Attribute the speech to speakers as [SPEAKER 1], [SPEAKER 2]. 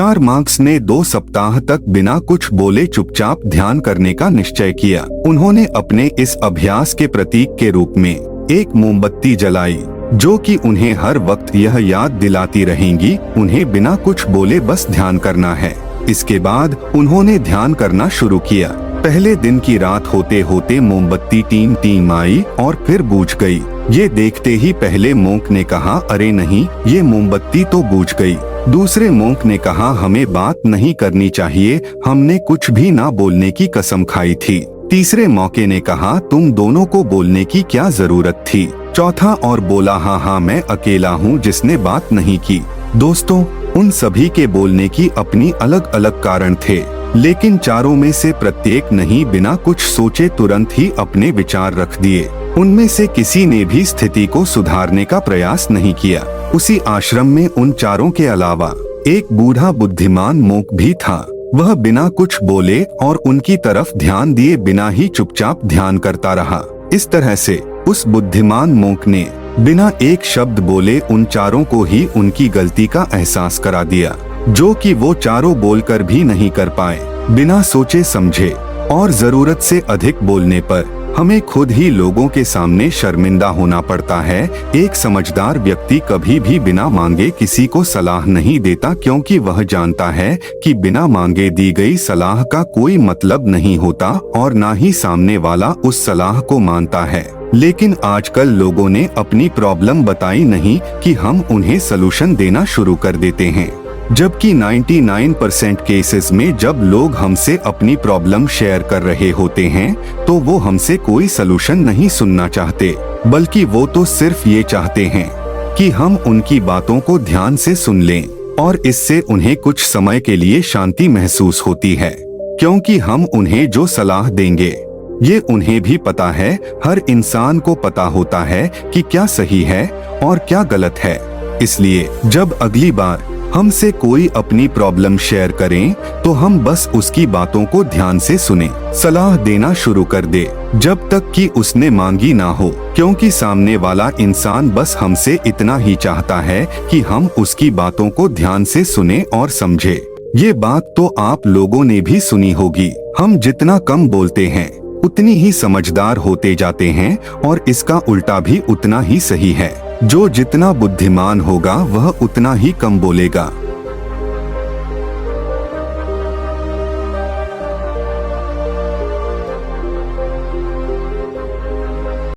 [SPEAKER 1] 4 marks ने 2 सप्ताह तक बिना कुछ बोले चुपचाप ध्यान करने का निश्चय किया। उन्होंने अपने इस अभ्यास के प्रतीक के रूप में एक मोमबत्ती जलाई, जो कि उन्हें हर वक्त यह याद दिलाती रहेंगी उन्हें बिना कुछ बोले बस ध्यान करना है। इसके बाद उन्होंने ध्यान करना शुरू किया। पहले दिन की रात होते होते मोमबत्ती टीम टीम आई और फिर बुझ गई। ये देखते ही पहले मोंक ने कहा, अरे नहीं, ये मोमबत्ती तो बुझ गई। दूसरे मोंक ने कहा, हमें बात नहीं करनी चाहिए, हमने कुछ भी ना बोलने की कसम खाई थी। तीसरे मौके ने कहा, तुम दोनों को बोलने की क्या जरूरत थी। चौथा और बोला, हाँ मैं अकेला हूँ जिसने बात नहीं की। दोस्तों, उन सभी के बोलने की अपनी अलग अलग कारण थे, लेकिन चारों में से प्रत्येक नहीं बिना कुछ सोचे तुरंत ही अपने विचार रख दिए। उनमें से किसी ने भी स्थिति को सुधारने का प्रयास नहीं किया। उसी आश्रम में उन चारों के अलावा एक बूढ़ा बुद्धिमान मोंक भी था। वह बिना कुछ बोले और उनकी तरफ ध्यान दिए बिना ही चुपचाप ध्यान करता रहा। इस तरह से उस बुद्धिमान मोंक ने बिना एक शब्द बोले उन चारों को ही उनकी गलती का एहसास करा दिया, जो कि वो चारों बोलकर भी नहीं कर पाए। बिना सोचे समझे और जरूरत से अधिक बोलने पर हमें खुद ही लोगों के सामने शर्मिंदा होना पड़ता है। एक समझदार व्यक्ति कभी भी बिना मांगे किसी को सलाह नहीं देता, क्योंकि वह जानता है कि बिना मांगे दी गई सलाह का कोई मतलब नहीं होता और ना ही सामने वाला उस सलाह को मानता है। लेकिन आजकल लोगों ने अपनी प्रॉब्लम बताई नहीं कि हम उन्हें सलूशन देना शुरू कर देते हैं, जबकि 99% केसेस में जब लोग हमसे अपनी प्रॉब्लम शेयर कर रहे होते हैं तो वो हमसे कोई सलूशन नहीं सुनना चाहते, बल्कि वो तो सिर्फ ये चाहते हैं कि हम उनकी बातों को ध्यान से सुन लें, और इससे उन्हें कुछ समय के लिए शांति महसूस होती है, क्योंकि हम उन्हें जो सलाह देंगे ये उन्हें भी पता है। हर इंसान को पता होता है कि क्या सही है और क्या गलत है। इसलिए जब अगली बार हमसे कोई अपनी प्रॉब्लम शेयर करें तो हम बस उसकी बातों को ध्यान से सुने, सलाह देना शुरू कर दे जब तक कि उसने मांगी ना हो, क्योंकि सामने वाला इंसान बस हमसे इतना ही चाहता है कि हम उसकी बातों को ध्यान से सुने और समझे। ये बात तो आप लोगों ने भी सुनी होगी, हम जितना कम बोलते हैं उतनी ही समझदार होते जाते हैं, और इसका उल्टा भी उतना ही सही है। जो जितना बुद्धिमान होगा वह उतना ही कम बोलेगा।